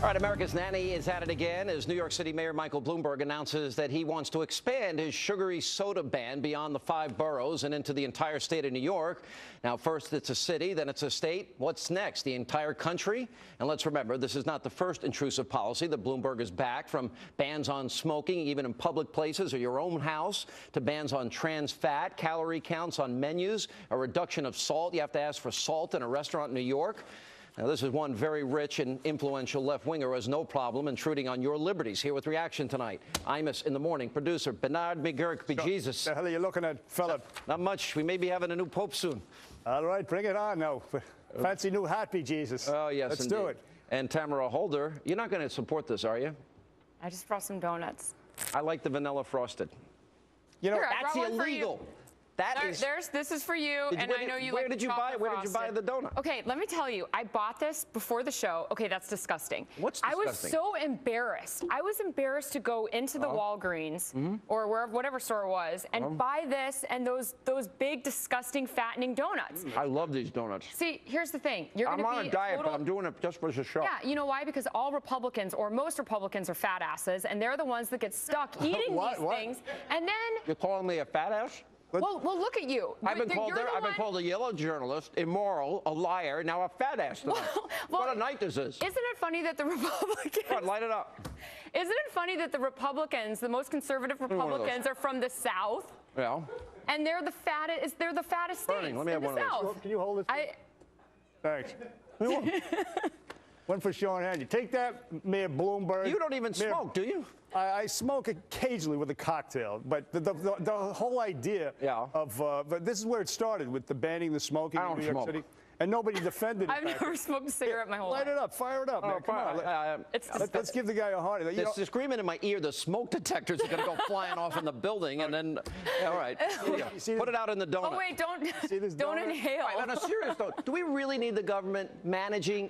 All right, America's Nanny is at it again as New York City Mayor Michael Bloomberg announces that he wants to expand his sugary soda ban beyond the 5 boroughs and into the entire state of New York. Now, first it's a city, then it's a state. What's next? The entire country? And let's remember, this is not the first intrusive policy that Bloomberg has backed, from bans on smoking, even in public places or your own house, to bans on trans fat, calorie counts on menus, a reduction of salt. You have to ask for salt in a restaurant in New York. Now, this is one very rich and influential left-winger who has no problem intruding on your liberties. Here with reaction tonight, Imus in the Morning producer Bernard McGuirk, bejesus. The hell are you looking at, fella? Not much. We may be having a new pope soon. All right, bring it on now. Fancy new hat, bejesus. Oh, yes, Let's indeed. do it. And Tamara Holder, you're not going to support this, are you? I just brought some donuts. I like the vanilla frosted. You know, Here, that's illegal. This is for you, and I know you like the chocolate Where did you buy the donut? Okay, let me tell you, I bought this before the show. Okay, that's disgusting. What's disgusting? I was so embarrassed. I was embarrassed to go into the Walgreens or whatever store it was and buy this and those big, disgusting, fattening donuts. I love these donuts. See, here's the thing. You're I'm on a diet, but I'm doing it just for the show. Yeah, you know why? Because all Republicans, or most Republicans, are fat asses, and they're the ones that get stuck eating these things. And then You're calling me a fat ass? Well, look at you. I've been called a yellow journalist, immoral, a liar, now a fat ass tonight. What a night this is. Isn't it funny that the Republicans... Come on, light it up. Isn't it funny that the Republicans, the most conservative Republicans, are from the South? Yeah. And they're the fattest states let me have in one the of those. South. Can you hold this? Thanks. One for Sean Hannity. Take that, Mayor Bloomberg. You don't even smoke, do you? I smoke occasionally with a cocktail, but the whole idea of but this is where it started, with the banning the smoking in New York City. And nobody defended it. I've never smoked a cigarette my whole life. Light it up, fire it up, man. Come on. Let's give the guy a heart. There's the screaming in my ear, the smoke detectors are going to go flying off in the building, and then, all right, put it out in the donut. Oh, wait, don't inhale. Right, on a serious note, do we really need the government managing?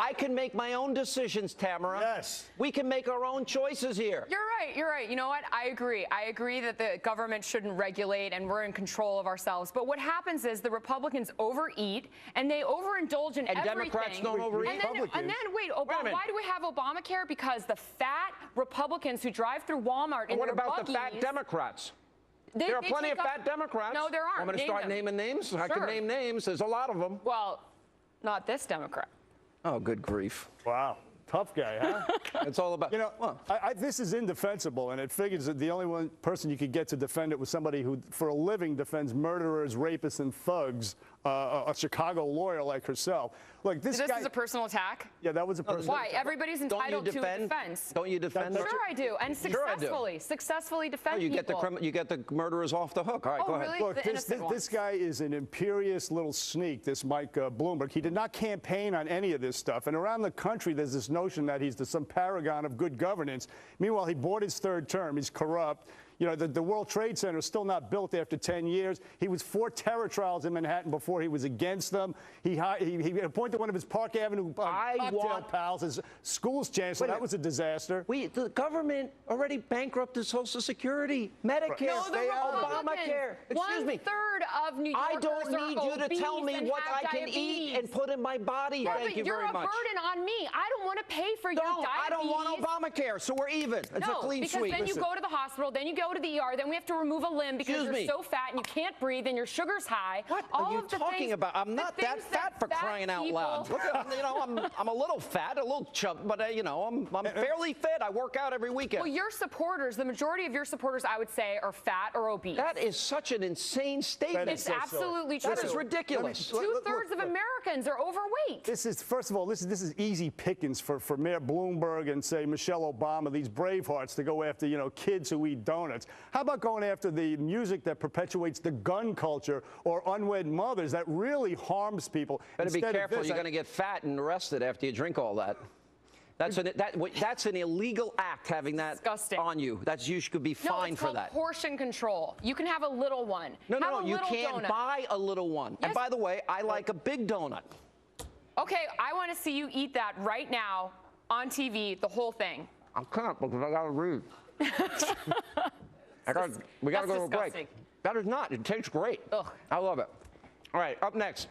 I can make my own decisions, Tamara. Yes. We can make our own choices here. You're right. You know what? I agree. I agree that the government shouldn't regulate and we're in control of ourselves. But what happens is the Republicans overeat and they overindulge in everything. And Democrats don't overeat. And then wait, why do we have Obamacare? Because the fat Republicans who drive through Walmart in their buggies... What about the fat Democrats? There are plenty of fat Democrats. No, there aren't. Want me to start naming names? Sure. I can name names. There's a lot of them. Well, not this Democrat. Oh, good grief. Wow. Tough guy, huh? It's all about... You know, this is indefensible, and it figures that the only person you could get to defend it was somebody who, for a living, defends murderers, rapists, and thugs, a Chicago lawyer like herself. Look, this guy... This is a personal attack? Yeah, that was a personal attack. Why? Everybody's entitled to a defense. Don't you defend them? Sure I do, and successfully defend people. You get the murderers off the hook. All right, go ahead. Really? Look, this guy is an imperious little sneak, this Mike Bloomberg. He did not campaign on any of this stuff, and around the country there's this notion that he's some paragon of good governance. Meanwhile, he bought his third term. He's corrupt. You know, the World Trade Center is still not built after 10 years. He was for terror trials in Manhattan before he was against them. He appointed one of his Park Avenue cocktail pals as school's chancellor. That was a disaster. The government already bankrupted Social Security, Medicare, Obamacare. Excuse me. 1/3 of New Yorkers I don't need you to tell me what I can eat and put in my body. Thank you very much. You're a burden on me. I don't want to pay for your diabetes. I don't want Obamacare, so we're even. It's a clean sweep. Because then you go to the hospital, then you go to the ER, then we have to remove a limb because you're so fat and you can't breathe and your sugar's high. What are you talking about? I'm not that fat, for crying out loud. Look at, you know, I'm a little fat, a little chub, but you know, I'm fairly fit. I work out every weekend. Well, your supporters, the majority of your supporters, I would say, are fat or obese. That is such an insane statement. It's absolutely true. That is ridiculous. 2/3 of Americans are overweight. This is, first of all, this is easy pickings for Mayor Bloomberg and, say, Michelle Obama, these bravehearts, to go after, you know, kids who eat donuts. How about going after the music that perpetuates the gun culture or unwed mothers that really harms people? Better be careful. You're going to get fat and arrested after you drink all that. That's an illegal act, having that on you. You should be fined for that. No, it's called portion control. You can have a little one. No, you can't buy a little one. Yes. And by the way, I like a big donut. Okay, I want to see you eat that right now on TV, the whole thing. I can't because I got to read. We got to go to a break. That is not. It tastes great. Ugh. I love it. All right, up next.